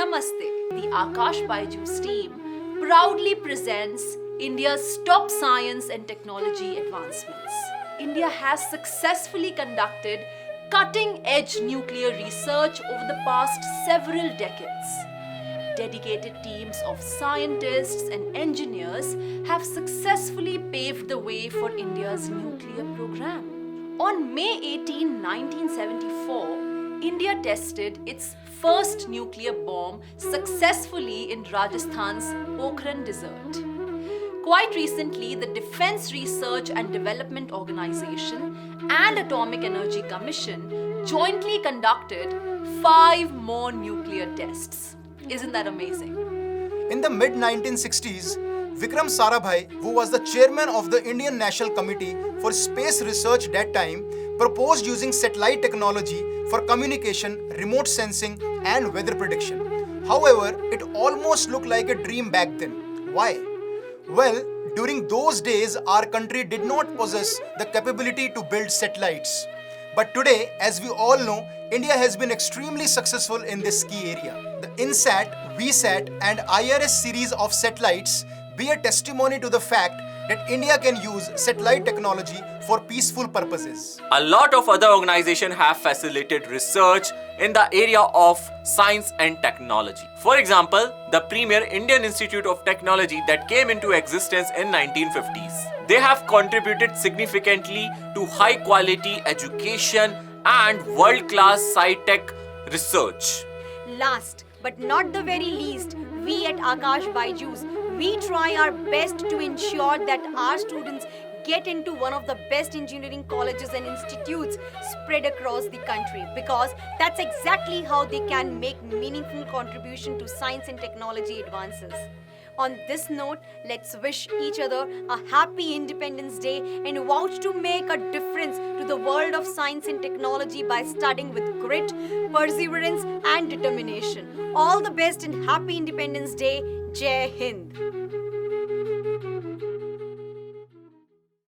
Namaste. The Aakash BYJU'S team proudly presents India's top science and technology advancements. India has successfully conducted cutting-edge nuclear research over the past several decades. Dedicated teams of scientists and engineers have successfully paved the way for India's nuclear program. On May 18, 1974, India tested its first nuclear bomb successfully in Rajasthan's Pokhran Desert. Quite recently, the Defense Research and Development Organization and Atomic Energy Commission jointly conducted 5 more nuclear tests. Isn't that amazing? In the mid-1960s, Vikram Sarabhai, who was the chairman of the Indian National Committee for Space Research that time, proposed using satellite technology for communication, remote sensing, and weather prediction. However, it almost looked like a dream back then. Why? Well, during those days, our country did not possess the capability to build satellites. But today, as we all know, India has been extremely successful in this key area. The INSAT, VSAT, and IRS series of satellites bear testimony to the fact that India can use satellite technology for peaceful purposes. A lot of other organizations have facilitated research in the area of science and technology. For example, the premier Indian Institute of Technology that came into existence in 1950s. They have contributed significantly to high quality education and world-class sci-tech research. Last but not the very least, we at Aakash BYJU'S, we try our best to ensure that our students get into one of the best engineering colleges and institutes spread across the country, because that's exactly how they can make meaningful contribution to science and technology advances. On this note, let's wish each other a happy Independence Day and vouch to make a difference to the world of science and technology by studying with grit, perseverance and determination. All the best and happy Independence Day. Jai Hind.